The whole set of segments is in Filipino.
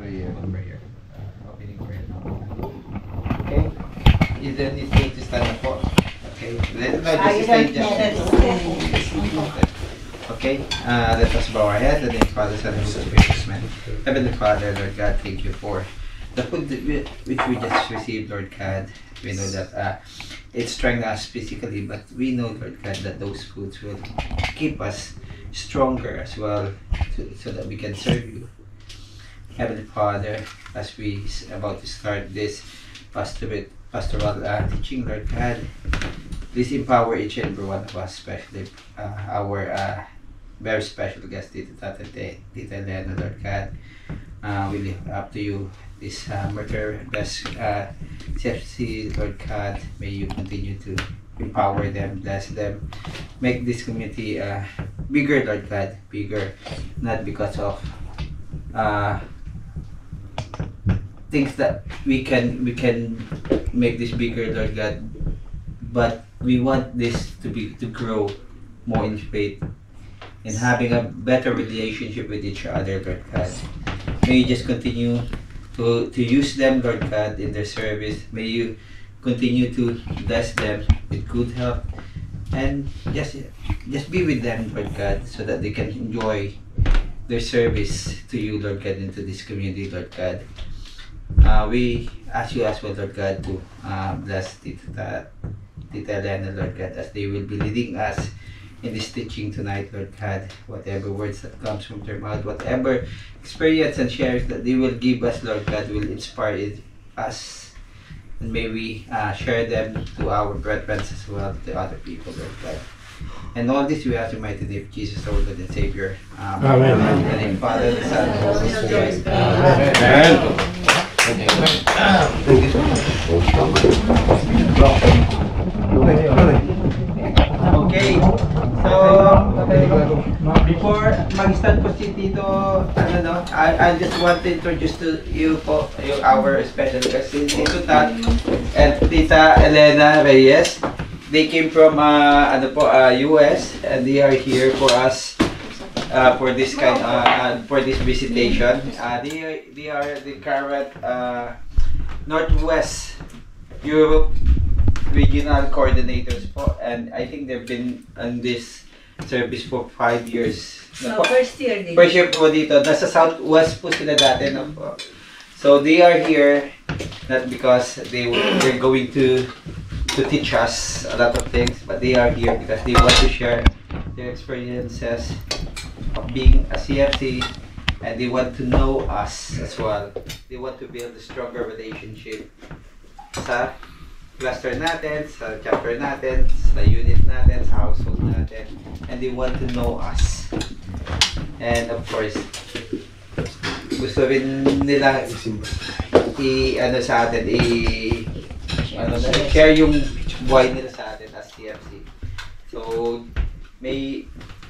prayer. Opening prayer. Okay? You don't need to stand up po. Okay? Just stay Okay? Let us bow our head. The name of Father, Son, and Holy Spirit. Heavenly Father, Lord God, thank you for the food which we just received, Lord God. We know that it strengthens us physically, but we know, Lord God, that those foods will keep us stronger as well, so that we can serve you. Heavenly Father, as we about to start this pastoral teaching, Lord God, please empower each and every one of us, especially our very special guest, Tita Elena, Lord God. We leave up to you this murder best CFC, Lord God. May you continue to empower them, bless them, make this community bigger, Lord God, bigger, not because of things that we can make this bigger, Lord God, but we want this to grow more in faith and having a better relationship with each other, Lord God. May you just continue to use them, Lord God, in their service. May you continue to bless them with good health, and just be with them, Lord God, so that they can enjoy their service to you, Lord God, into this community, Lord God. We ask you as well, Lord God, to bless Tita Elena, Lord God, as they will be leading us in this teaching tonight, Lord God. Whatever words that comes from their mouth, whatever experience and shares that they will give us, Lord God, will inspire us. And may we share them to our brethren as well, to other people, Lord God. And all this we ask in the mighty name of Jesus, our Lord and Savior. Amen. In the name of Father, the Son, and the Holy Spirit. Amen. Okay, so before mag-start po si Tito, I just want to introduce to you po our special guest, Tito Tat and Tita Elena Reyes. They came from US, and they are here for us for this for this visitation. They are the current Northwest Europe regional coordinators po, and I think they've been on this service for 5 years. So, first year din. First year po dito. Nasa Southwest po sila dati. No po. So they are here not because they're going to teach us a lot of things, but they are here because they want to share their experiences of being a CFC, and they want to know us as well. They want to build a stronger relationship sa cluster natin, sa chapter natin, sa unit natin, sa household natin, and they want to know us. And of course, gusto rin nila share yung buhay nila sa atin as TFC. So may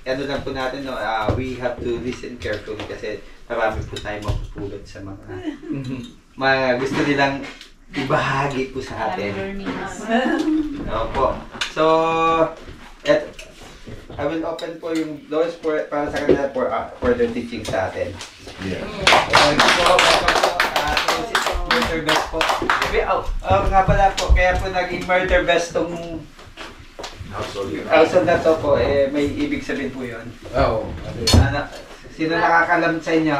lang po natin, we have to listen carefully kasi marami po tayong mapupulot sa mga gusto nilang ibahagi po sa atin. Opo. So, I will open po yung doors para sa kanila for their teaching sa atin. Yeah. Murder best po. Nga pala po, kaya po naging murder best tong household na to po, may ibig sabihin po yun. Oo. Sino nakakalam sa inyo?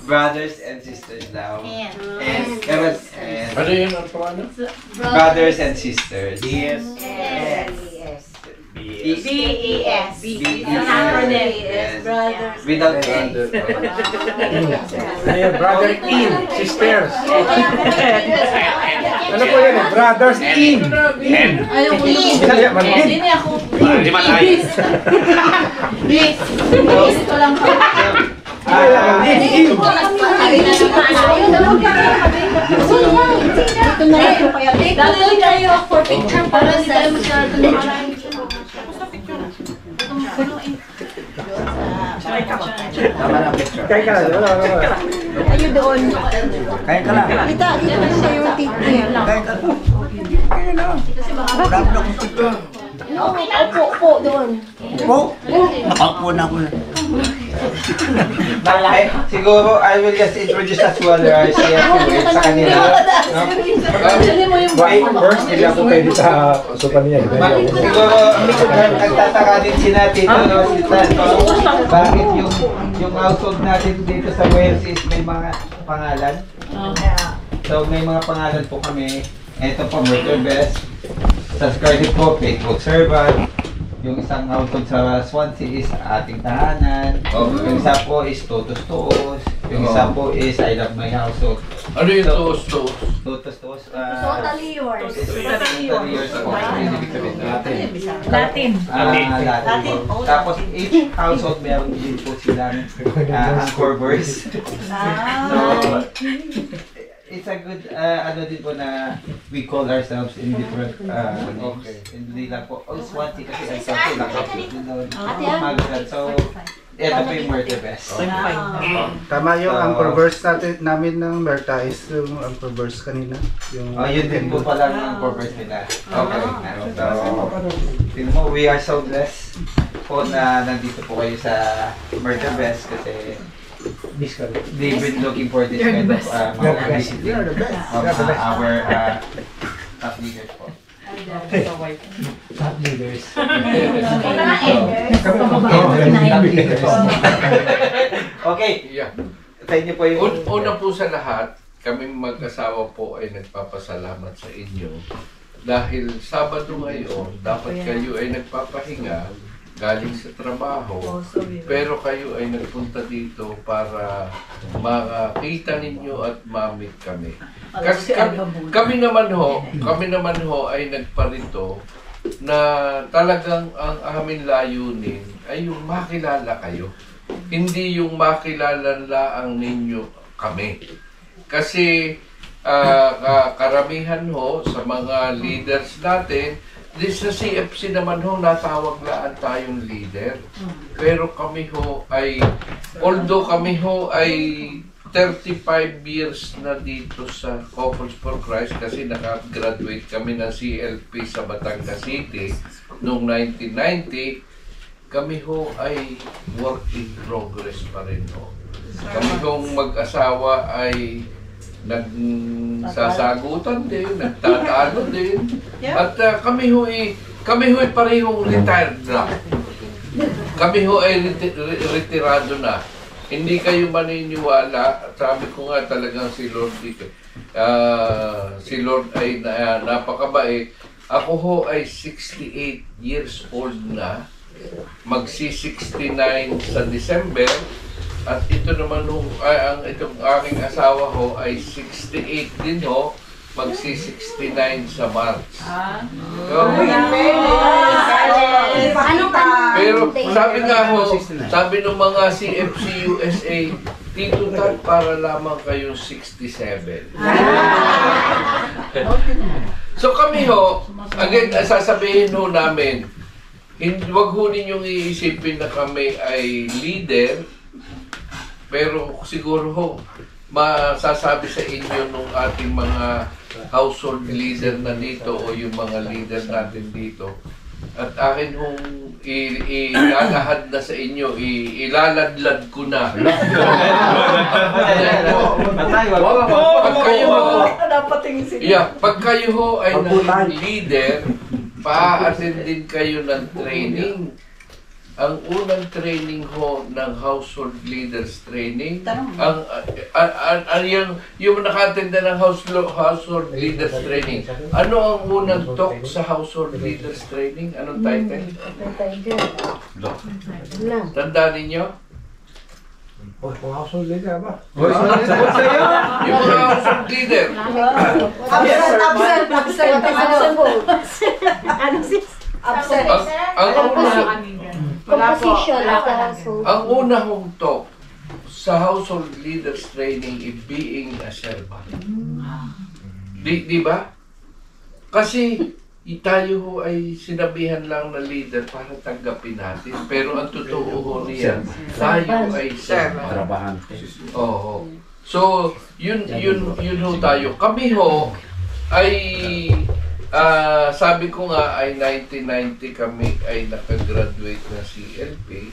Brothers and sisters daw. And ano yun ang pangalan? Brothers and sisters. Yes. B-E-S. B-E-S. Brothers. Without A. Brother in, sisters. Ano po yun? Brothers in. Ayaw ko yung hindi ako. Lima tayo. Bis ko lang po. Dito na ito kaya. Dito tayo for picture para hindi tayo masyado na maraming. Tama na picture. Kaya ka lang. Ayun doon. Kaya ka lang. Kita siya yung titi. Kaya ka lang. Kaya lang. Opo doon. Po? Nakaupo na ako na. Siguro, I will just introduce as well sa kanila. First, hindi ako pwede sa usupan niya. Siguro, nagtataka din si natin, si Tanto, bakit yung household natin dito sa Wales is may mga pangalan. So, may mga pangalan po kami. Ito po, Murder Best. Sa Scarlet po, Faithful Servant. Yung isang household sa Swansea is Ating Tahanan. Yung isa po is Totos Toos. Yung isa po is I Love My Household. Ano yung Totos Toos? Totos Toos. Totally yours. Totally yours po. Latin. Latin. Tapos each household meron din po silang anchor verse. So, it's a good, ano din po na we call ourselves in different, hindi lang po, Swansea kasi ang Swansea lang po, Magadan. So, ito po yung Murder Best. Tama yung anchor verse namin ng Berta is yung anchor verse kanina. Yun din po pala ang anchor verse nila. Okay. So, tingnan mo, we are so blessed po na nandito po kayo sa Murder Best kasi they've been looking for this kind of mga visiting of our top leaders po. Top leaders. Okay. Sa inyo po yung... Una po sa lahat, kami mag-asawa po ay nagpapasalamat sa inyo dahil Sabado ngayon, dapat kayo ay nagpapahinga galing sa trabaho, pero kayo ay nagpunta dito para makita ninyo at ma-meet kami. Kasi kami naman ho ay nagparito na talagang ang aming layunin ay yung makilala kayo. Hindi yung makilala lang ninyo kami. Kasi karamihan ho sa mga leaders natin, sa CFC naman ho, natawag laan tayong leader. Pero kami ho ay, although kami ho ay 35 years na dito sa Couples for Christ kasi nakagraduate kami ng CLP sa Batangas City noong 1990, kami ho ay work in progress pa rin ho. Kami hong mag-asawa ay nagsasagutan din, nagtatalo din. At kami ho'y parehong retired na. Kami ho ay retirado na. Hindi kayo maniniwala. Sabi ko nga talagang si Lord ay napakabait. Ako ho ay 68 years old na. Magsi-69 sa December. At ito naman itong aking asawa ho ay 68 din ho, magsi-69 sa March. Pero sabi nga ho, sabi ng mga CFC USA, Tito Tad, para lamang kayong 67. So kami ho, again, sasabihin ho namin, wag ho ninyong iisipin na kami ay leader, pero siguro ho, masasabi sa inyo nung ating mga household leader na dito o yung mga leader natin dito. At akin hong ilalahad na sa inyo, ilaladlad ko na. Pag kayo ho ay leader, pa-attend din kayo ng training. Ang unang training ho ng household leaders training, yung nakatenda ng household leaders training. Ano ang unang talk sa household leaders training? Anong title? Tandaan ninyo? Kung household leader ba? Yung mga household leader. Ang una hong talk sa household leaders training is being a servant. Di ba? Kasi tayo ho ay sinabihan lang na leader para tanggapin natin. Pero ang totoo ho niya, tayo ay servant. Trabahante. Oo. So, yun ho tayo. Kami ho ay sabi ko nga ay 1990 kami ay nakagraduate na CLP.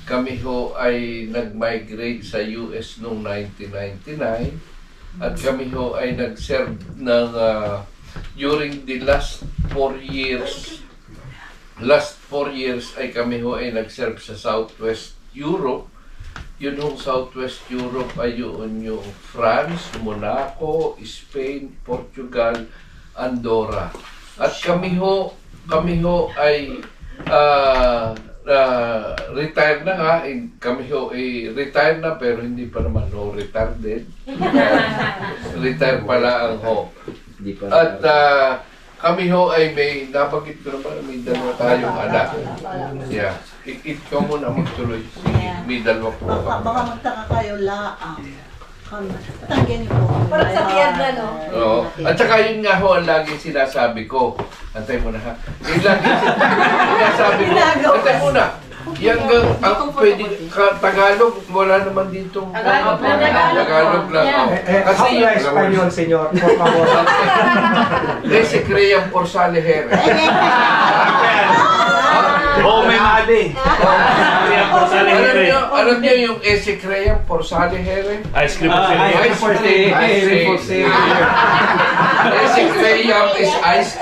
kami ho ay nag-migrate sa US noong 1999 at kami ho ay nag-serve ng during the last 4 years ay kami ho ay nag-serve sa Southwest Europe. Yun hong Southwest Europe ay yun yung France, Monaco, Spain, Portugal, Andorra. At kami ho ay retire na nga. Kami ho ay retire na pero hindi pa naman ho retarded. Retire pala ang ho. At kami ho ay may napagit ko naman, may dalawa tayong anak. Yeah. Ikaw muna magtuloy. May dalawa po. Baka magtaka kayo laang. Patanggan niyo po. Parang sa tiyadra, no? Oo. At saka yun nga ho ang laging sinasabi ko. Antay mo na ha. Yung laging sinasabi ko. Antay mo na. Yung ang pwede Tagalog, wala naman dito. Tagalog lang. Kasi habla español, señor. Por favor. Ese crean por Saleher. Oh, may mali. Alam niyo yung ese crean por Saleher? Ice cream po Ice cream for sale. Ese crean is ice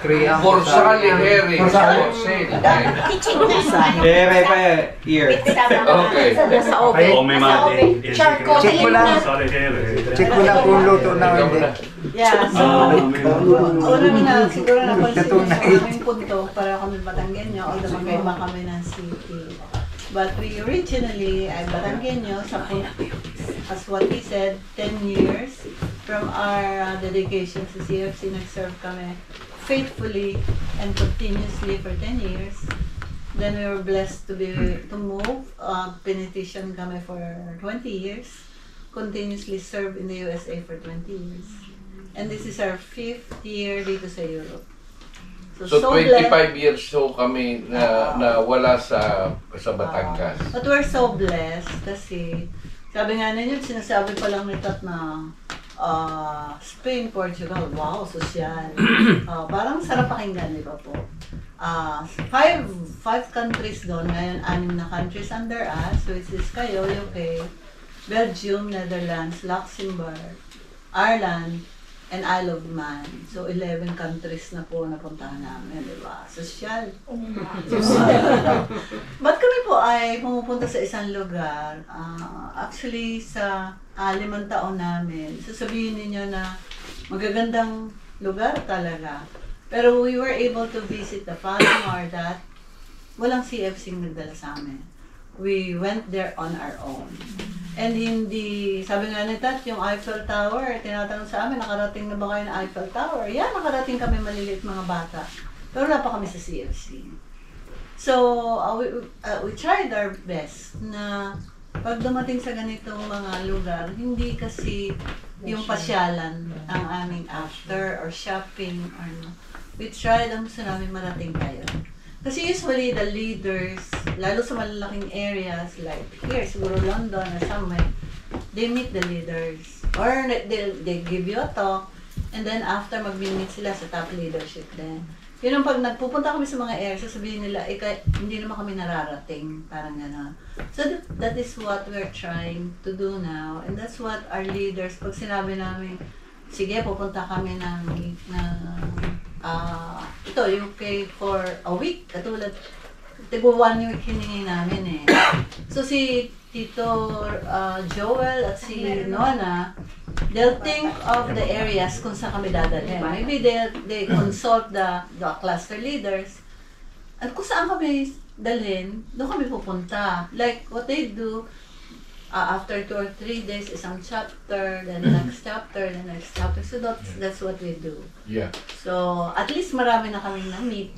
cream por Saleher. For sale. Here pa here. Okay. Oh, may mali. Check mo lang. Check mo lang kung luto na o hindi. Yeah, so, una na, siguro na consider sa aming punto para kami Batanggenyo, although magkaiba kami ng city. But we originally ay Batanggenyo, as what he said, 10 years from our dedication sa CFC, nag-serve kami faithfully and continuously for 10 years. Then we were blessed to move, penetition kami for 20 years, continuously served in the USA for 20 years. And this is our 5th year dito sa Europe. So 25 years so kami na wala sa Batangas. But we're so blessed kasi sabi nga ninyo, sinasabi pa lang ni Tat na Spain, Portugal, wow, sosyal. Parang sarap pakinggan, di ba po? Five countries doon, ngayon 6 na countries under us, which is kayo, UK, Belgium, Netherlands, Luxembourg, Ireland, and Isle of Man. So 11 countries na po napuntahan namin, di ba? Sosyal. Ba't kami po ay pumupunta sa isang lugar? Actually, sa 5 taon namin, sasabihin ninyo na magagandang lugar talaga. Pero we were able to visit the following or that. Walang CFC nagdala sa amin. We went there on our own. And hindi, sabi nga ni Tat, yung Eiffel Tower, tinatanong sa amin, nakarating na ba kayo ng Eiffel Tower? Yeah, nakarating kami maliliit mga bata. Pero wala pa kami sa CFC. So, we tried our best na pag dumating sa ganitong mga lugar, hindi kasi yung pasyalan ang aming after or shopping or no. We tried, ang gusto namin marating tayo. Kasi usually the leaders, lalo sa malalaking areas like here, siguro London or somewhere, they meet the leaders. Or they give you a talk, and then after mag-meet sila sa top leadership din. Yun ang pag nagpupunta kami sa mga areas, sasabihin nila, hindi naman kami nararating, parang gano'n. So that is what we're trying to do now. And that's what our leaders, pag sinabi namin, sige, pupunta kami ito, UK for a week, katulad, tigo 1 week hiningi namin eh. So si Tito Joel at si Nona, they'll think of the areas kung saan kami dadalhin. Maybe they consult the cluster leaders. At kung saan kami dalhin, doon kami pupunta. Like what they do, after 2 or 3 days, isang chapter, then the next chapter, the next chapter. So that's what we do. Yeah. So at least marami na kaming na-meet.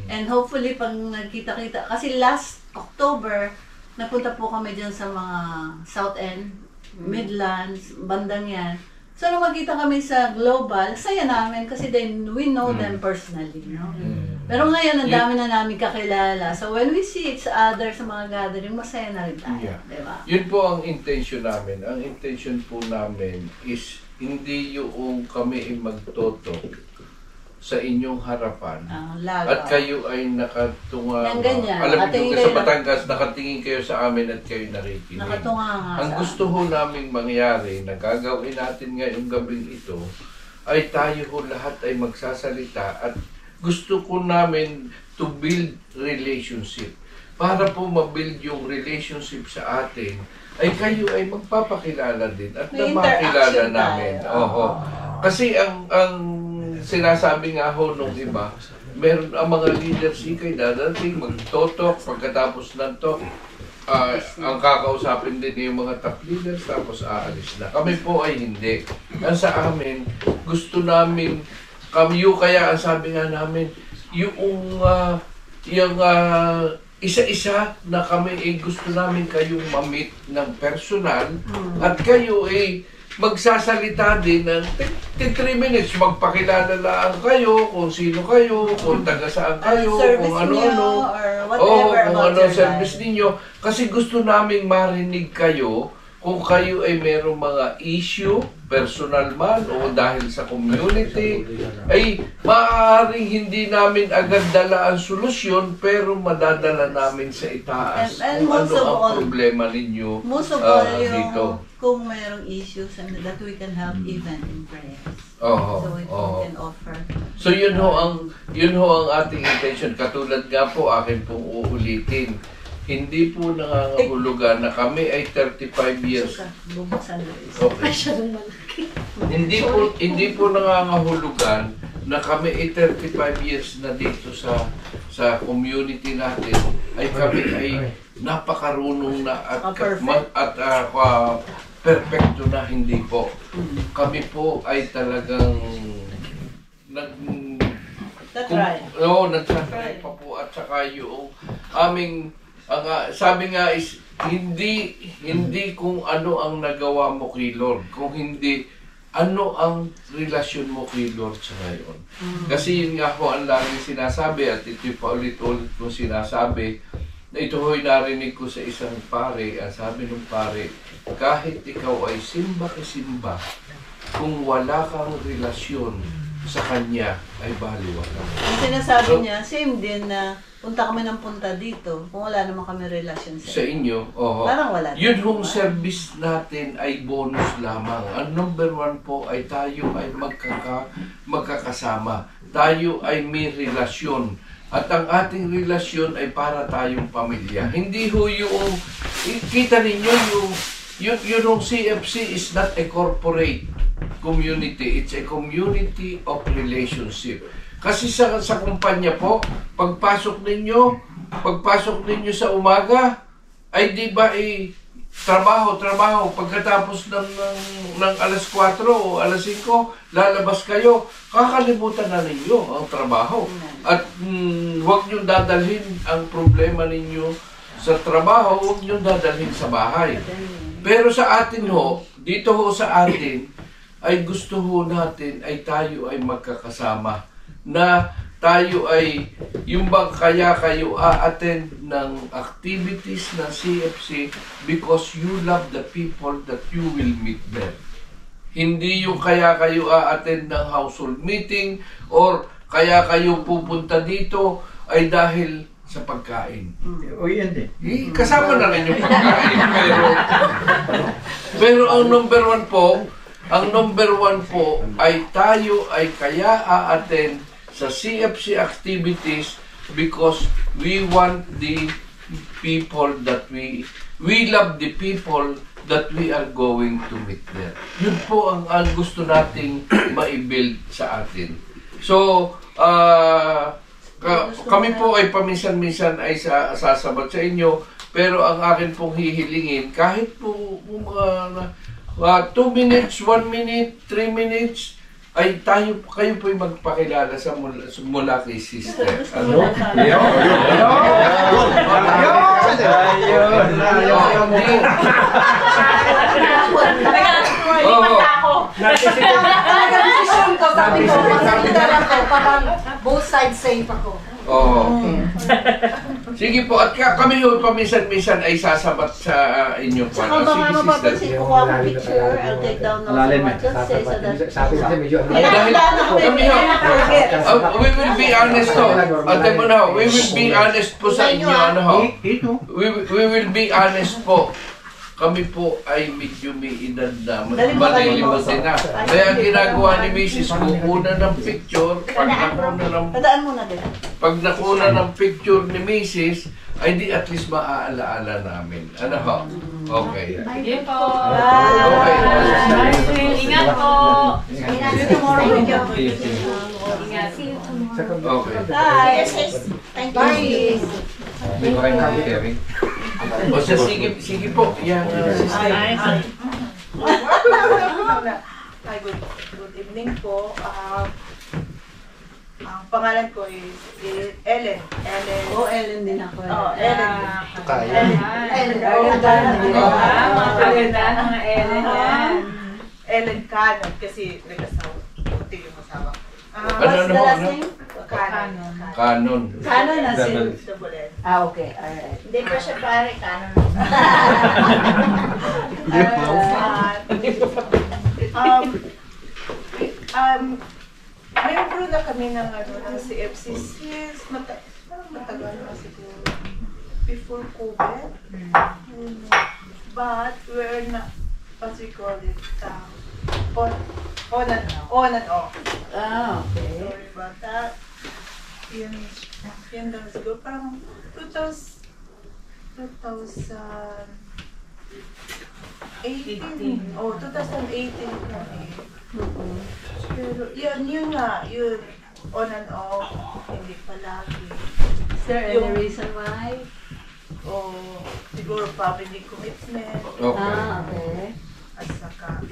And hopefully pag nagkita-kita, kasi last October, napunta po kami dyan sa mga South End, Midlands, bandang yan. So nung magkita kami sa Global, saya namin kasi then we know them personally, no? Pero ngayon, ang dami na namin kakilala. So when we see each other sa mga gathering, masaya na rin tayo, diba? Yun po ang intention namin. Ang intention po namin is hindi yung kami magtoto sa inyong harapan Lago. at kayo ay nakatunga. Yang ganyan, Alam niyo nakatingin sa kayo Batangas, nakatingin kayo sa amin at kayo nakikinig. Nakatunga nga Ang sa gusto ho naming mangyari na gagawin natin ngayong gabing ito ay tayo ho lahat ay magsasalita at gusto ko namin to build relationship. Para po ma-build yung relationship sa atin, ay kayo ay magpapakilala din at May na makilala interaction namin. tayo. Oho. Kasi ang sinasabi nga ho nung iba, meron ang mga leaders ikay dadating, magtotok, pagkatapos ng talk, ang kakausapin din yung mga top leaders, tapos aalis na. Kami po ay hindi. Ang sa amin, gusto namin, kaya ang sabi nga namin, yung isa-isa na kami ay gusto namin kayong ma-meet ng personal at kayo ay magsasalita din ng 3 minutes, magpakilala lang kayo, kung sino kayo, kung taga saan kayo, kung ano-ano. Oo, kung ano service ninyo. Kasi gusto naming marinig kayo kung kayo ay merong mga issue, personal man o dahil sa community, ay maaaring hindi namin agad dala ang solusyon pero madadala namin sa itaas And kung most ano of ang all, problema ninyo Most of all, yung dito. kung mayroong issues and that we can help even in prayers. Oo, So if oo. we can offer. So yun ho ang ating intention. Katulad nga po akin pong uulitin. Hindi po nangangahulugan na kami ay 35 years. Bubuksan mo. Okay. Hindi po nangangahulugan na kami ay 35 years na dito sa community natin ay kami ay napakarunong na at perfecto na, hindi po. Kami po ay talagang nagtatry pa po at saka yung aming sabi nga is hindi kung ano ang nagawa mo kay Lord, kung hindi ano ang relasyon mo kay Lord sa ngayon. Kasi yun nga ho ang laging sinasabi at ito pa ulit-ulit kong sinasabi na ito ho'y narinig ko sa isang pare. Ang sabi ng pare, kahit ikaw ay simba, kung wala kang relasyon sa Kanya, ay baliwa ka. Ang sinasabi niya, same din na punta kami ng punta dito kung wala naman kami relasyon Sa inyo, oho. Parang wala. Yun hong service natin ay bonus lamang. Ang number 1 po ay tayo ay magkakasama. Tayo ay may relasyon. At ang ating relasyon ay para tayong pamilya. Hindi ho yung, kita ninyo yung CFC is not a corporate community. It's a community of relationship. Kasi sa kumpanya po, pagpasok ninyo sa umaga, ay di ba trabaho. Pagkatapos ng alas 4 o alas 5, lalabas kayo, kakalimutan na ninyo ang trabaho. At huwag nyo dadalhin ang problema ninyo sa trabaho, huwag nyo dadalhin sa bahay. Pero sa atin ho, dito ho sa atin, ay gusto ho natin ay tayo ay magkakasama. Na tayo ay, yung bang kaya kayo a-attend ng activities ng CFC because you love the people that you will meet there. Hindi yung kaya kayo a-attend ng household meeting or kaya kayo pupunta dito ay dahil sa pagkain. O yun din. Kasama na rin yung pagkain. Pero ang number 1 po ay tayo ay kaya a-attend sa CFC activities because we want the people that we love the people that we are going to meet there. Yun po ang gusto nating ma-build sa atin. So, kami po ay paminsan-minsan ay sasabat sa inyo, pero ang akin pong hihilingin, kahit po 2 minutes, 1 minute, 3 minutes, ay kayo po ay magpakilala mula kay sister. Ano? Sabi ko, parang both sides safe ako. Oo. Sige po, at kami ho paminsan-minsan ay sasabat sa inyong Saka kwan. baka Sige, sister. mapapansin ko ako picture, I'll take down notes Malalim on what you say so that... Sabi kasi medyo ano. Dahil kami ho, we will be honest ho. Ate mo na ho, we will be honest po sa inyo, ano ho. We will be honest po. Kami po ay medyo may edad na, malilimutin na. Kaya ang ginagawa ni Mrs. kukunan ng picture, Tadaan mo na din. pag nakuna ng picture ni Mrs., ay di at least maaalaala namin. Ano ho? Okay. Sige po. Okay. Ingat po. Ingat tomorrow with you. Ingat. See you tomorrow. Okay. Bye. Thank you. Hindi ko kayo sharing. O siya, sige po. Yan, sister. Hi, good evening po. Ang pangalan ko is Ellen. Oh, Ellen din ako. Oh, Ellen. Ellen. Maganda mga Ellen yan. Ellen Canon kasi nag-asawa. Puti yung asawa. What's the last name? Canon. Canon. Canon na si... Double N. Okay, alright. Hindi pa siya pare, Canon. Membro na kami ng CFCC. Parang matagal na siguro. Before COVID. But we're not, what we call it, on and off. Ah, okay. Sorry about that. Yun lang siguro. Parang 2018. Oh, 2018 kami. Pero yun nga, yun. On and off. Hindi palagi. Is there any reason why? O siguro family commitment. Okay. Ah, okay. At saka,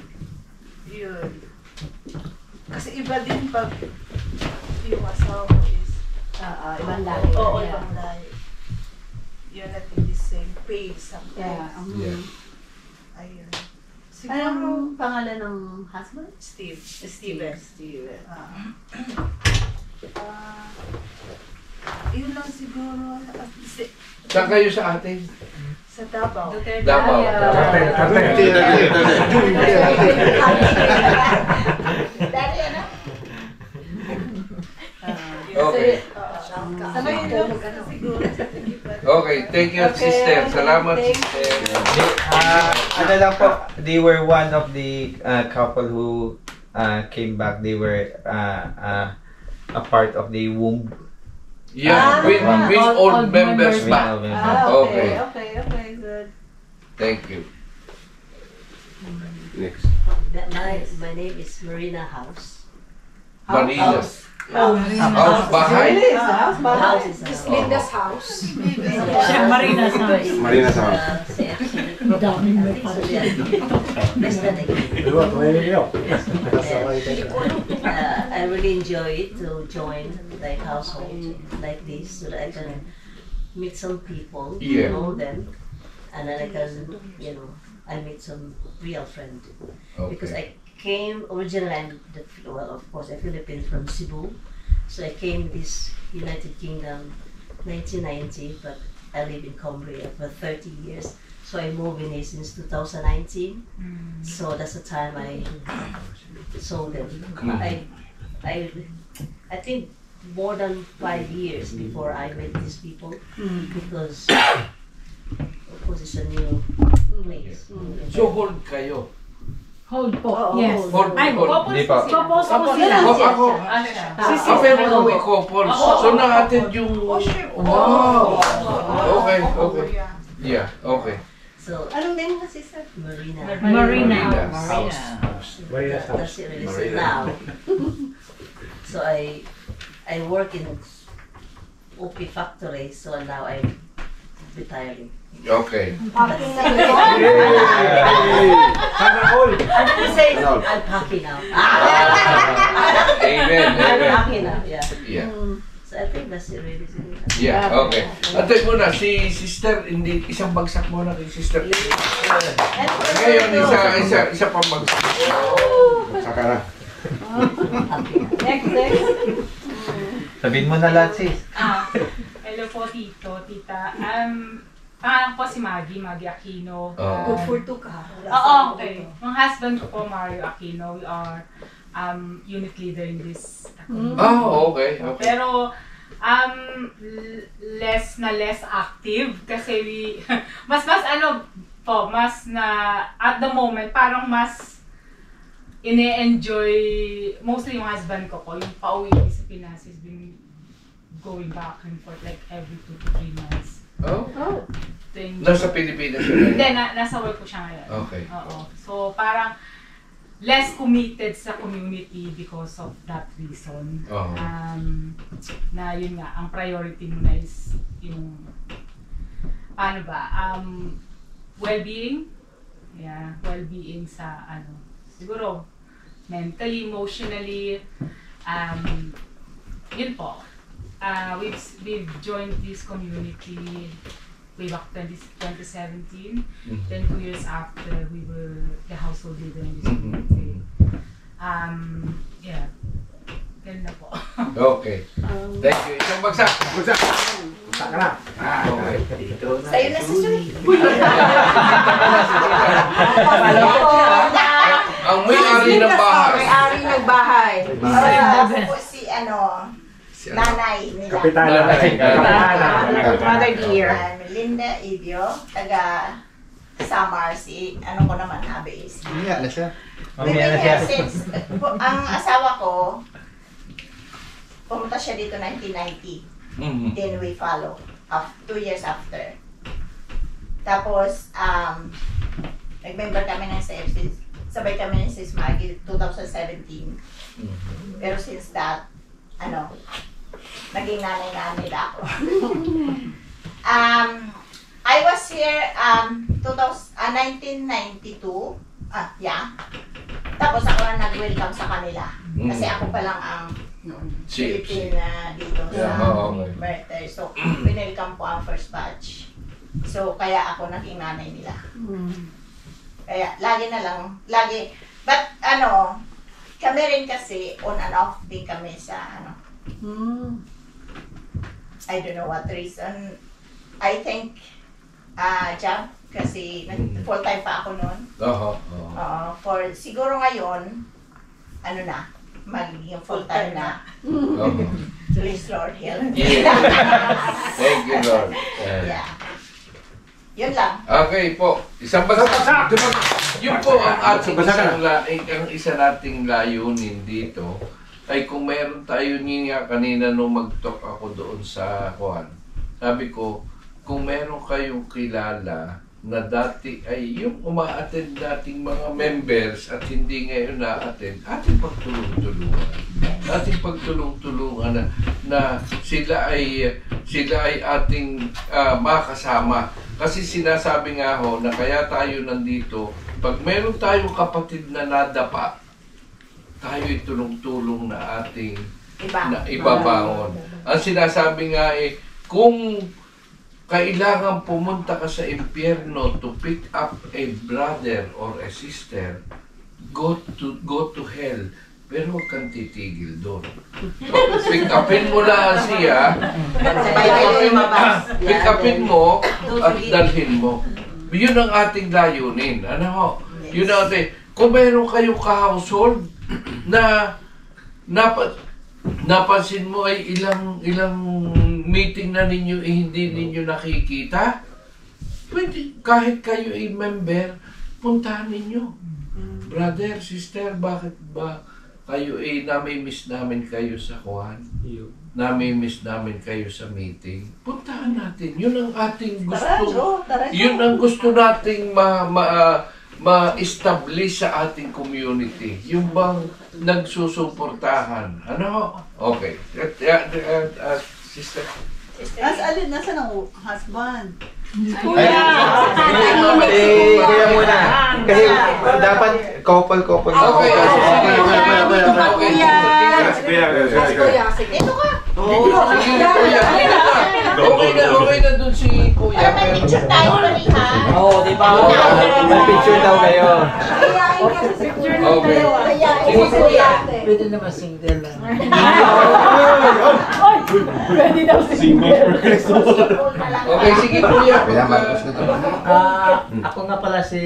yun. Kasi iba din pag yung asawa mo is Ibang lahi. Oo, Yeah. ibang lahi. You're not in the same page sometimes. Yeah. Yeah. Ayun. Anong pangalan ng husband? Steven. Steven. Yun lang siguro. Saan kayo sa atin? Sa Davao. Davao. Dari ano? Okay. Sabay lang siguro. Okay, thank you, sister. Salamat, sister. Ano lang po, they were one of the couple who came back. They were a part of the womb. Yeah, with old members With back. all members. Okay. Okay, good. Thank you. Next. My name is Marina House. Marina. House, bahay. House is a Linda's house. Marina's house. Marina's house. I really enjoy it to join like household like this so that I can meet some people, Yeah. know them, and then I can, I meet some real friends. Because Okay. I came originally, well, of course, I'm Philippine from Cebu, so I came this United Kingdom 1990, but I live in Cumbria for 30 years. So I moved in here since 2019. So that's the time I saw them. I think more than 5 years before I met these people because of course it's a new place. So hold kayo. Hold po. Oo, Yes. Hold, Ay, hold. Hindi po. Couples po Couples sila. sila. Ako. Sisi. Pero kami couples. So na-attend yung... Wow. Okay, okay. Yeah, okay. So Anong name na sister? Marina. Marina. House. That's it really. So now, so I work in OP factory. So now I'm retiring. Okay. I'm happy now. Amen, I'm amen. happy now. Yeah. Yeah. So I think that's it really. Yeah, okay. Ate muna, si sister, hindi, isang bagsak muna kay sister. Ngayon, isa pang bagsak. Saka na. Happy now. Next. Sabihin mo na lahat, sis. Hello po, Tito, Tita. Pangalan ko si Maggie Aquino. Good for two ka. Oo, okay. Yung husband ko po, Mario Aquino. We are unit leader in this. Okay. Pero less active kasi mas at the moment parang mas ine-enjoy mostly yung husband ko po, yung pauwi sa Pinas has been going back and forth like every 2 to 3 months. Nasa Pilipinas siya. Hindi, nasa work ko siya ngayon. Okay. Oo. So parang less committed sa community because of that reason. Na yun nga, ang priority mo na is yung well-being. Yeah, well-being sa siguro mentally, emotionally, yun po. We've joined this community way back 2017. Then 2 years after, we were the household leader in this community. Yeah. Ganun na po. Okay. Thank you. Isang bagsak. Bagsak ka na. Okay. Sa'yo na si Sui. Ang may-ari ng bahay. May-ari ng bahay. Ako po si nanay nila. Kapitana. Mother dear. Linda Ibio, taga Samar, ko naman, Abe is. Mamaya na siya. We've been here since, ang asawa ko, pumunta siya dito 1990. Then we follow, 2 years after. Tapos, nag-member kami ng CFC, sabay kami ng Sis Maggie 2017. Pero since that, naging nanay-nanay na ako. I was here 1992. Tapos ako lang nag-welcome sa kanila. Kasi ako pa lang ang Filipina dito sa birthday. So, winelcome po ang first batch. So, kaya ako naging nanay nila. Kaya, but kami rin kasi on and off din kami sa I don't know what reason. I think job kasi full-time pa ako noon. For siguro ngayon magiging full-time na. Please Lord help. Thank you Lord. Yeah. Yun lang. Okay po. Isang bagsak. Yun po ang ating isa nating layunin dito. Ay kung meron tayo niya kanina nung mag-talk ako doon sa sabi ko, kung meron kayong kilala na dati ay yung uma-attend dating mga members at hindi ngayon na-attend, ating pagtulong-tulungan na sila ay ating makasama. Kasi sinasabi nga ho na kaya tayo nandito, pag meron tayong kapatid na nadapa, tayo'y tulong-tulong na ating ibabangon. Ang sinasabi nga kung kailangan pumunta ka sa impyerno to pick up a brother or a sister, go to hell. Pero huwag kang titigil doon. So, pick upin mo lang siya, pick upin mo at dalhin mo. Yun ang ating layunin. Yun ang ating, kung meron kayong ka-household na napansin mo ay ilang meeting na ninyo hindi ninyo nakikita, pwede, kahit kayo ay member, puntahan ninyo. Brother, sister, bakit ba kayo nami-miss namin kayo sa nami-miss namin kayo sa meeting? Puntahan natin. Yun ang ating gusto. Yun ang gusto nating ma-establish sa ating community. Yung bang nagsusuportahan. Okay. Sister. Nasaan ang husband? Kuya muna. Kasi dapat couple. Okay. Ito ka. Okay na dun si Kuya. Picture tayo pa rin ha. Oo, di ba? May picture daw kayo. Picture ng Okay. dalawa. Sige, kuya. Pwede naman single lang. Pwede daw Okay, sige kuya. Ako nga pala si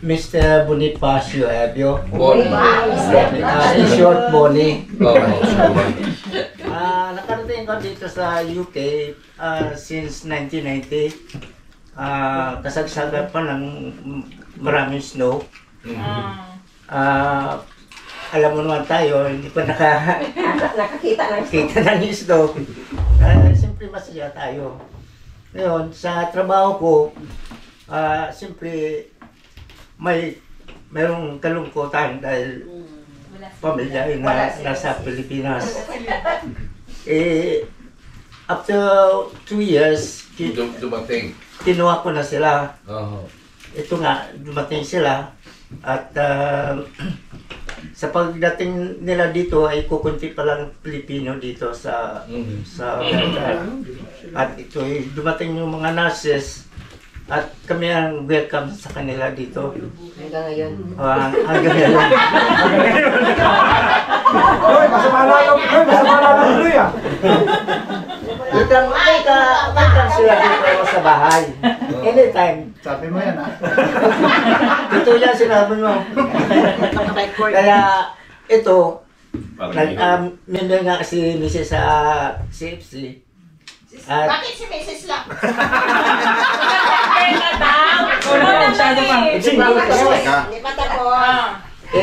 Mr. Bonifacio Ebio. Bonnie. In short, Bonnie. Okay. Nakarating ko dito sa UK since 1990. Kasagsagan pa ng maraming snow. Alam mo naman tayo, hindi pa nakakita ng snow. Siyempre masaya tayo. Ngayon, sa trabaho ko, siyempre mayroong kalungkutan dahil pamilya ay nasa Pilipinas. After 2 years, Dumating. kinuha ko na sila. Oo. Ito nga, dumating sila. At sa pagdating nila dito ay kukunti pa lang Pilipino dito sa at ito ay dumating yung mga nurses at kami ang welcome sa kanila dito. Hanggang ngayon. Hanggang ngayon. Masama na lang tuloy ah. Welcome sila dito sa bahay. Anytime. Sabi mo yan ah. Totoo yan sinabi mo. Kaya ito, member nga si Mrs. sa CFC. Bakit si Mrs. lang? Hindi pa tapos.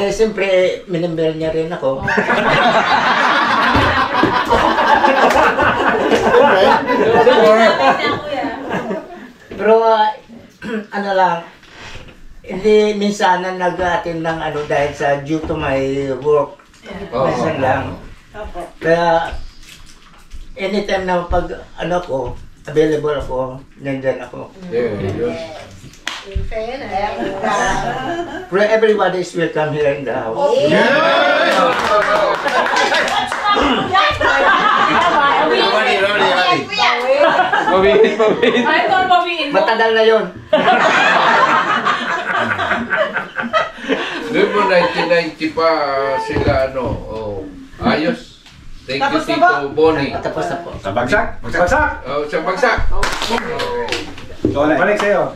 Siyempre, minember niya rin ako. Pero ano lang, hindi minsan nag-attend ng ano dahil sa due to my work. Minsan lang. Kaya anytime na pag ano ko, available ako, nandyan ako. Pero everybody is welcome here in the house. Matagal na yun. Noon mo 1990 pa sila ano, ayos. Thank you Tito Bonnie. Tapos na po. Sa bagsak? Bagsak! Oh, sa bagsak. Balik sa'yo.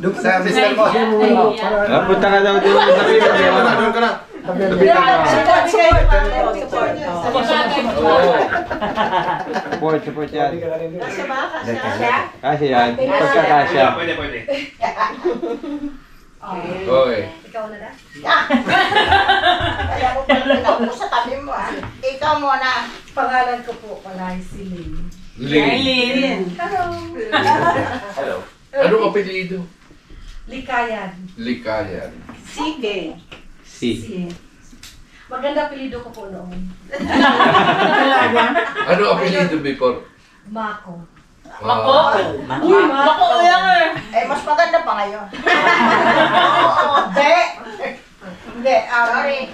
Doon sa Mr. Mo. Punta ka daw doon. Doon ka na. Support yan. Kasya ba? Kasya? Kasi yan. Pagkakasya. Pwede. Okay. Ikaw na na? Kaya mo pala pinaupo sa tabi mo ah. Ikaw muna. Pangalan ko po pala ay si Lynn. Lynn. Hello. Anong apelido? Likayan. Likayan. Sige. Si. Maganda apelido ko po noon. Anong apelido before? Mako. Mako? Uy, Mako yan Eh, mas maganda pa ngayon. Hindi. Hindi. Sorry.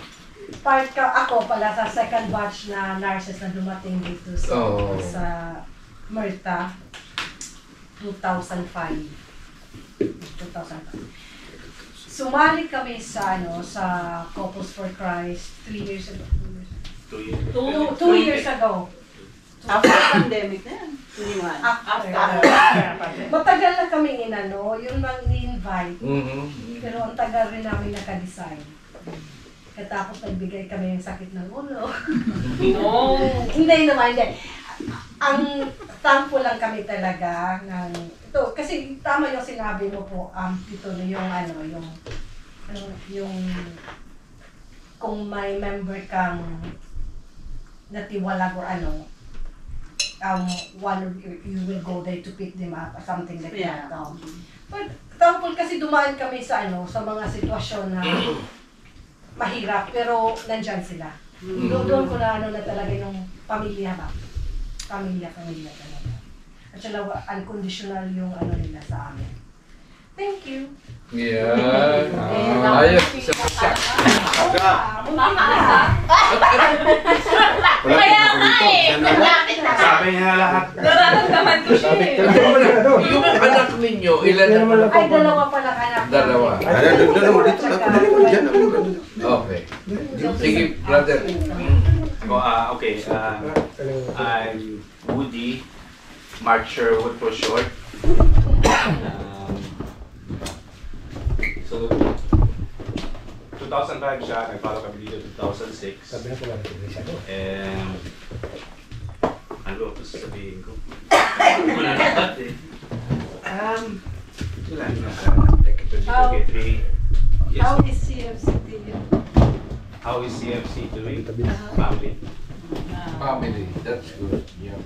Part ka ako pala sa second batch na nurses na dumating dito sa Myrta 2005. Sumali kami sa sa Couples for Christ 3 years ago. 2 years ago. After pandemic na yan. Matagal na kami yun lang ni-invite. Mm-hmm. Pero ang tagal rin namin naka-design. Katapos nagbigay kami ng sakit ng ulo. No! Hindi naman, hindi. Ang thankful lang kami talaga ng ito kasi tama yung sinabi mo po ito yung kung may member kang natiwalag or one of you will go there to pick them up or something like that. But thankful kasi dumaan kami sa sa mga sitwasyon na mahirap pero nandyan sila. Doon ko na na talaga yung pamilya ba? Pamilya talaga. At sila unconditional yung nila sa amin. Thank you. Yeah. Ayos. Sa bagsak. Mama. Kaya Malapit na. Sabi niya na lahat. Nararamdaman ko siya eh. Yung anak ninyo, ilan naman? Ay, dalawa pala anak. Dalawa. Okay. Sige, brother. Okay. I'm Woody, Mark Sherwood for short. So, 2005 siya, nag-follow kami dito 2006. And ano ito sasabihin ko? Wala na dati. Wala na. How is CFC doing? How is CFC doing? Family. Family, that's good. Yeah.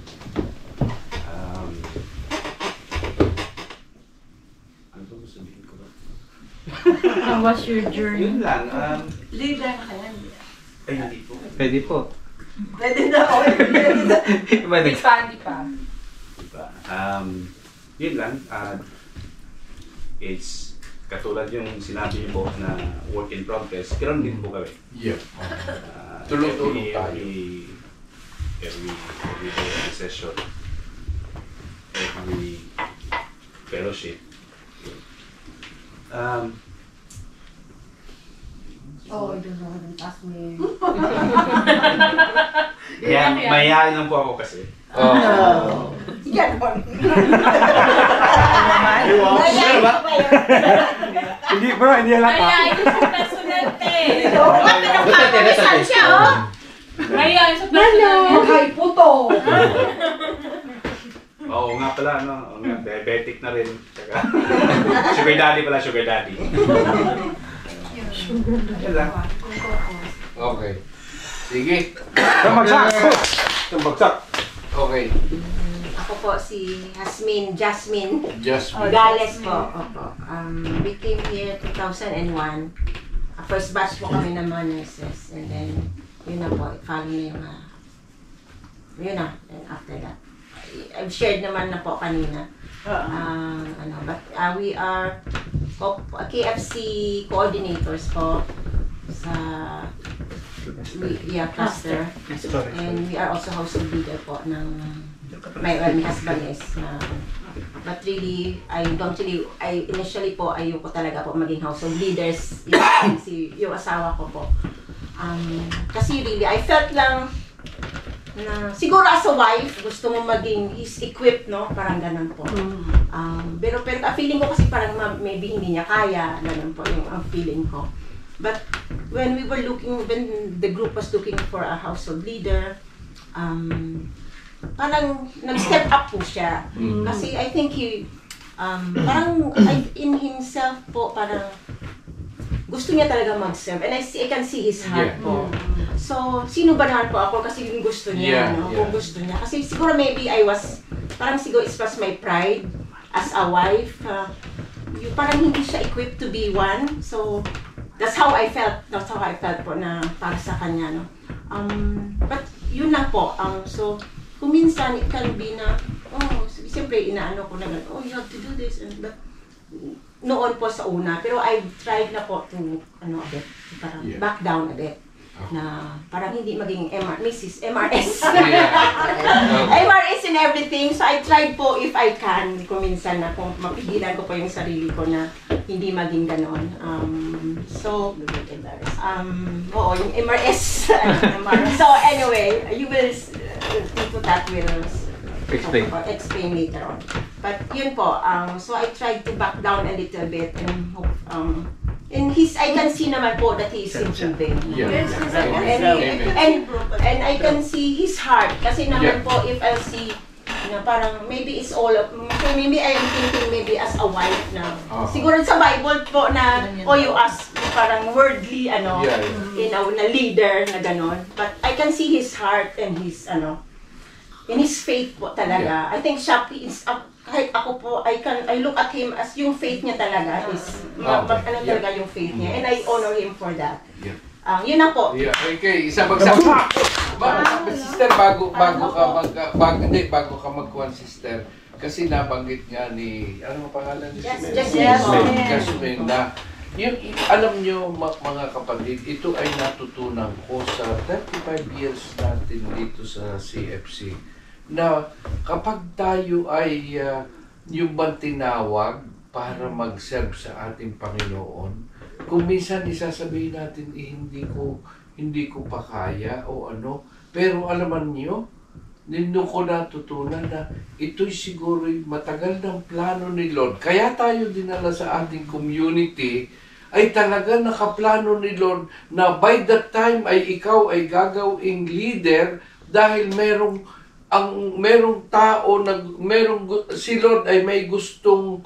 Ano ito sasabihin ko ba? How was your journey? Yun lang. Leader ka yan. Ay, hindi po. Pwede po. Pwede na ako. Expandi pa. Diba? Yun lang. It's katulad yung sinabi niyo po na work in progress. Ganoon din po kami. Yeah. Tulong-tulong tayo. Every day, every session, every fellowship. Oh, I don't know. Ask me. Yeah, mayayain lang po ako kasi. Ganon. Hindi bro, hindi halata. Mayayain sa personal eh. Oo nga, pero papawisan siya, oh. Mayayain sa personal eh. Ay, puto! Oo nga pala, no? Oo nga, diabetic na rin. Tsaka, sugar daddy pala, sugar daddy. Yan lang. Okay. Sige. Tumbagsak. Okay. Ako po si Jasmine Jasmine. Gales po. Opo. We came here 2001. First batch po kami ng mga nurses. And then, yun na po, follow na yung yun na. And after that, I've shared naman na po kanina. But we are KFC coordinators po sa cluster. And we are also household leader po ng my husband is but really I initially po ayoko talaga po maging household leaders yung asawa ko po. Kasi really I felt lang na siguro as a wife gusto mo maging is equipped, no, parang ganun po. Pero feeling ko kasi parang maybe hindi niya kaya, ganun po yung ang feeling ko. But when the group was looking for a household leader, parang nag-step up po siya. Kasi I think parang in himself po, parang gusto niya talaga mag-serve. And I can see his heart po. So, sino ba naman po ako kasi yung gusto niya, no? Kung gusto niya. Kasi siguro maybe parang siguro it was my pride as a wife. Yung parang hindi siya equipped to be one. So, that's how I felt po na para sa kanya, no? But yun lang po. So, kung minsan it can be na, siyempre inaano ko na, you have to do this. But noon po sa una, pero I tried na po to, parang back down a bit. Na parang hindi maging Mrs. MRS. MRS and everything. So I tried po if I can, kung minsan na kung mapigilan ko po yung sarili ko na hindi maging ganon. So, yung MRS. So anyway, you will, that will explain later on. But yun po, so I tried to back down a little bit and hope, and I can see naman po that he is improving. And I can see his heart. Kasi naman po, if I'll see, parang maybe it's all, maybe I'm thinking maybe as a wife na, siguro sa Bible po na, you ask, parang worldly, na leader na ganon. But I can see his heart and his, in his faith po talaga. I think siya is, kahit ako po, I look at him as yung faith niya talaga is, talaga yung faith niya. And I honor him for that. Yun na po. Okay, isa bagsak. Sister, bago ka magkuhan, sister, kasi nabanggit nga ni, ano ang pangalan ni Jasmine na alam nyo mga kapatid, ito ay natutunan ko sa 35 years natin dito sa CFC na kapag tayo ay yung bang tinawag para mag-serve sa ating Panginoon, kung minsan isasabihin natin hindi ko pa kaya o ano, pero alaman nyo, doon ko natutunan na ito'y siguro matagal ng plano ni Lord. Kaya tayo dinala sa ating community ay talaga nakaplano ni Lord na by that time ay ikaw ay gagawing leader dahil merong tao si Lord ay may gustong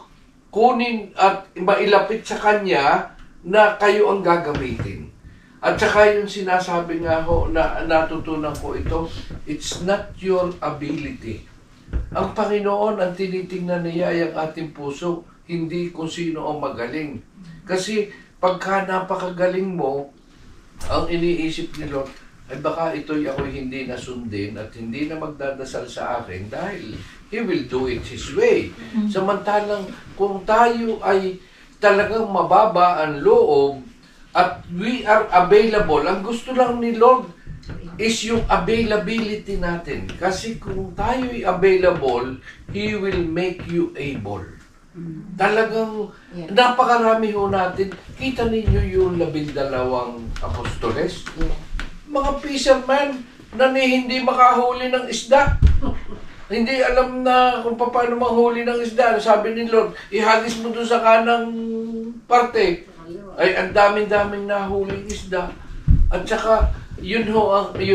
kunin at mailapit sa kanya na kayo ang gagamitin. At saka yung sinasabi nga ho na natutunan ko ito, it's not your ability. Ang Panginoon ang tinitingnan niya ay ang ating puso, hindi kung sino ang magaling. Kasi pagka napakagaling mo, ang iniisip ni Lord, ay baka ito'y ako'y hindi nasundin at hindi na magdadasal sa akin dahil He will do it His way. Samantalang kung tayo ay talagang mababa ang loob at we are available, ang gusto lang ni Lord is yung availability natin. Kasi kung tayo ay available, He will make you able. Talagang napakarami ho natin. Kita ninyo yung 12 apostoles. Mga fisherman na hindi makahuli ng isda. Hindi alam na kung paano manghuli ng isda. Sabi ni Lord, ihagis mo doon sa kanang parte. Ay, ang daming-daming nahuling isda. At saka, yun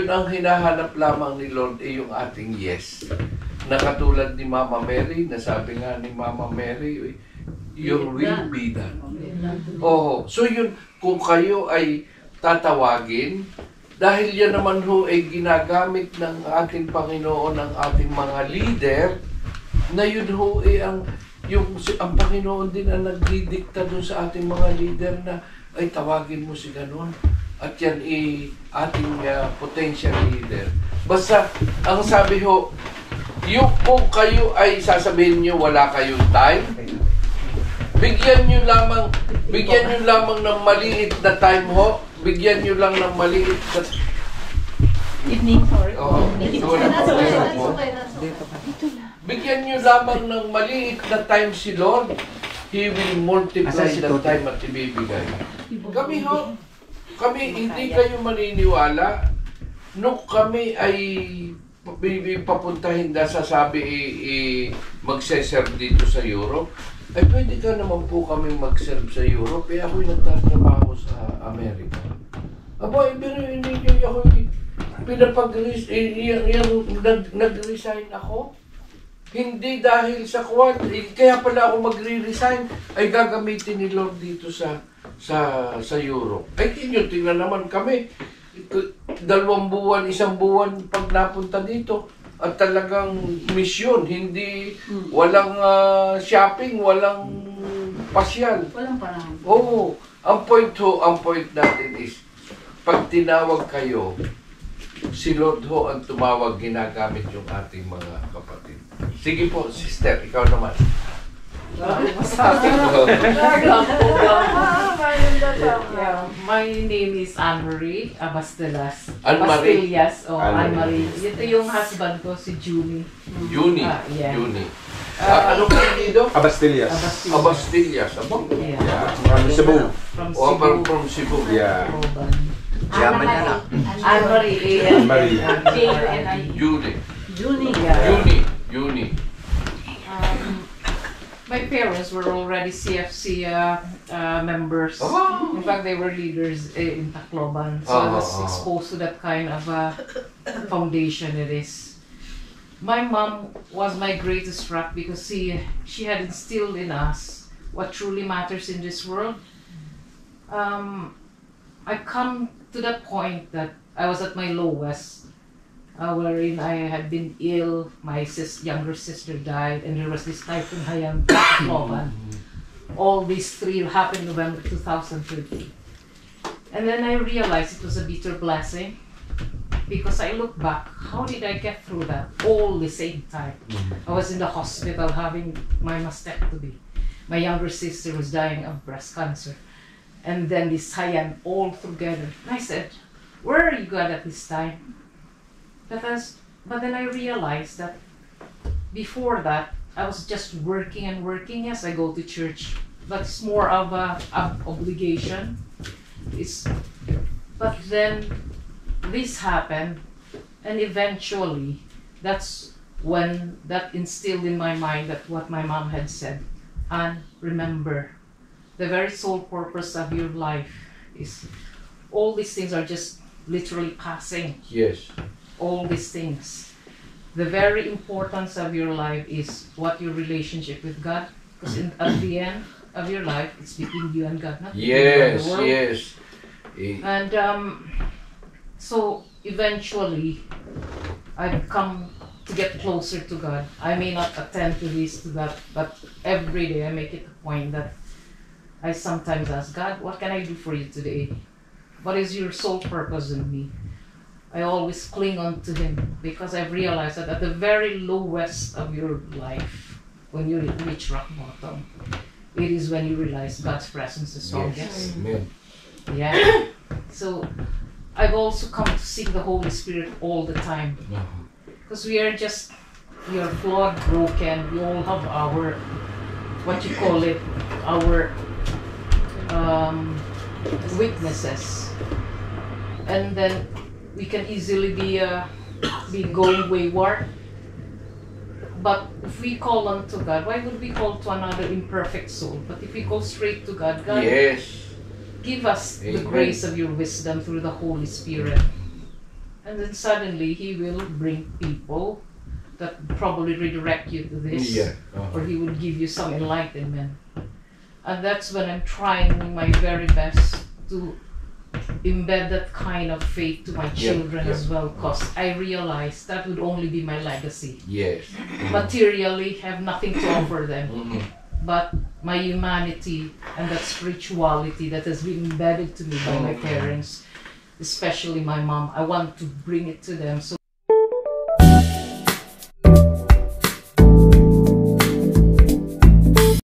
ang hinahanap lamang ni Lord yung ating yes. Na katulad ni Mama Mary, nasabi nga ni Mama Mary, your will be done. Oh, so yun, kung kayo ay tatawagin, dahil yan naman ho ay ginagamit ng ating Panginoon, ng ating mga leader, na yun ho ay ang Panginoon din ang nagdidikta doon sa ating mga leader na ay tawagin mo si ganun. At yan ay ating potential leader. Basta, ang sabi ho, yung kung kayo ay sasabihin nyo wala kayong time, bigyan nyo lamang ng maliit na time ho. Bigyan nyo lang ng maliit na evening, sorry. Bigyan nyo lamang ng maliit na time si Lord, He will multiply the time at ibibigay. Kami hindi kayo maniniwala, nung kami ay papuntahin na sasabi magse-serve dito sa Europe, ay pwede ka naman po kami mag-serve sa Europe, eh ako'y nagtatrabaho sa Amerika. Aba, hindi nyo ako'y nag-resign ako. Hindi dahil sa kaya pala ako magre-resign, ay gagamitin ni Lord dito sa Europe. Ay, tingnan naman kami. 2 buwan, 1 buwan pag napunta dito. At talagang misyon, hindi, walang shopping, walang pasyal. Walang parang. Oo. Ang point natin is, pag tinawag kayo, si Lord ho ang tumawag, ginagamit yung ating mga kapatid. Sige po, sister, ikaw naman. My name is Anne-Marie Abastelas. Anne-Marie? Anne-Marie. Ito yung husband ko, si Juni. Juni? Yeah. Juni. Ano ka dito? Abastillas. Abastillas. Abang? Yeah. From Cebu. From Cebu. Yeah. Anne-Marie. Anne-Marie. Juni. Juni. My parents were already CFC members. Oh. In fact, they were leaders in Tacloban. So I was exposed to that kind of foundation it is. My mom was my greatest rock because she had instilled in us what truly matters in this world. I come to that point that I was at my lowest, wherein I had been ill, my younger sister died, and there was this Typhoon Haiyan Tacloban. All these 3 happened November 2013. And then I realized it was a bitter blessing, because I look back, how did I get through that all the same time? I was in the hospital having my mastectomy. My younger sister was dying of breast cancer. and then this Hayan all together. And I said, where are you, God, at this time? But then I realized that before that, I was just working and working. Yes, I go to church, but it's more of an obligation. But then this happened, and eventually, that's when that instilled in my mind that what my mom had said. And remember, the very sole purpose of your life is all these things are just literally passing. Yes. All these things. The very importance of your life is what your relationship with God. Because at the end of your life, it's between you and God, not between you and the world. Yes. And so eventually, I've come to get closer to God. I may not attend to this, to that, but every day I make it a point that I sometimes ask God, what can I do for you today? What is your sole purpose in me? I always cling on to Him because I've realized that at the very lowest of your life, when you reach rock bottom, it is when you realize God's presence is strongest. Yes. Amen. Yeah. So I've also come to seek the Holy Spirit all the time. Because we are flawed, broken. We all have our, what you call it, our weaknesses. And then we can easily be going wayward. But if we call unto God, why would we call to another imperfect soul? But if we go straight to God, God, yes, give us Amen. The grace of your wisdom through the Holy Spirit. And then suddenly He will bring people that probably redirect you to this. Yeah. Or He will give you some enlightenment. And that's when I'm trying my very best to embed that kind of faith to my children as well, because I realize that would only be my legacy. Yes. Materially, have nothing to offer them, but my humanity and that spirituality that has been embedded to me by my parents, especially my mom, I want to bring it to them. So